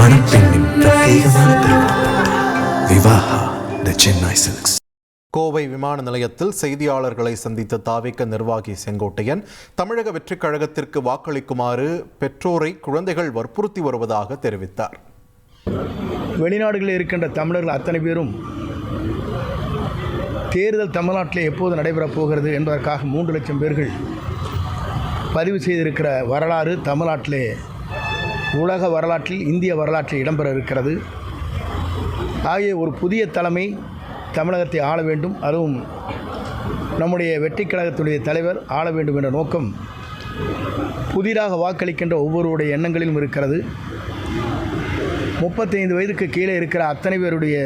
மணப்பெண்ணின் பிரத்யேகமான திருமணம் விவாஹா தி சென்னை சில்க்ஸ். கோவை விமான நிலையத்தில் செய்தியாளர்களை சந்தித்த தாவேக நிர்வாகி செங்கோட்டையன் தமிழக வெற்றிக் கழகத்திற்கு வாக்களிக்குமாறு பெற்றோரை குழந்தைகள் வற்புறுத்தி வருவதாக தெரிவித்தார். வெளிநாடுகளில் இருக்கின்ற தமிழர்கள் அத்தனை பேரும் தேர்தல் தமிழ்நாட்டில் எப்போது நடைபெறப் போகிறது என்பதற்காக 3 லட்சம் பேர்கள் பதிவு செய்திருக்கிற வரலாறு தமிழ்நாட்டிலே உலக வரலாற்றில் இந்திய வரலாற்றில் இடம்பெற இருக்கிறது. ஆகிய ஒரு புதிய தலைமை தமிழகத்தை ஆள வேண்டும், அதுவும் நம்முடைய வெற்றிக் கழகத்துடைய தலைவர் ஆள வேண்டும் என்ற நோக்கம் புதிதாக வாக்களிக்கின்ற ஒவ்வொருடைய எண்ணங்களிலும் இருக்கிறது. 35 வயதுக்கு கீழே இருக்கிற அத்தனை பேருடைய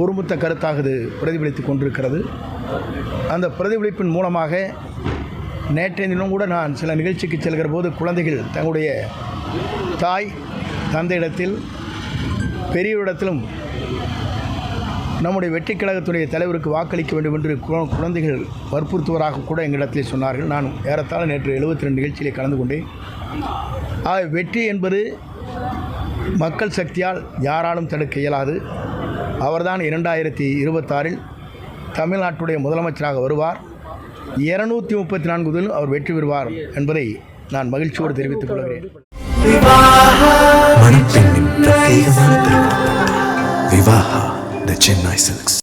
ஒருமித்த கருத்தாக இது பிரதிபலித்து கொண்டிருக்கிறது. அந்த பிரதிபலிப்பின் மூலமாக நேற்றைய தினம் கூட நான் சில நிகழ்ச்சிக்கு செல்கிற போது குழந்தைகள் தங்களுடைய தாய் தந்தையிடத்தில் பெரியவரிடத்திலும் நம்முடைய வெற்றிக் கழகத்துடைய தலைவருக்கு வாக்களிக்க வேண்டும் என்று குழந்தைகள் வற்புறுத்துவதாக கூட எங்களிடத்தில் சொன்னார்கள். நான் ஏறத்தாழ நேற்று 72 நிகழ்ச்சியிலே கலந்து கொண்டேன். வெற்றி என்பது மக்கள் சக்தியால் யாராலும் தடுக்க இயலாது. அவர்தான் 2026 தமிழ்நாட்டுடைய முதலமைச்சராக வருவார். 234 அவர் வெற்றி பெறுவார் என்பதை நான் மகிழ்ச்சியோடு தெரிவித்துக் கொள்கிறேன். மணப்பெண்ணின் பிரத்யேகமான திருமணம் விவாஹா தி சென்னை சில்க்ஸ்.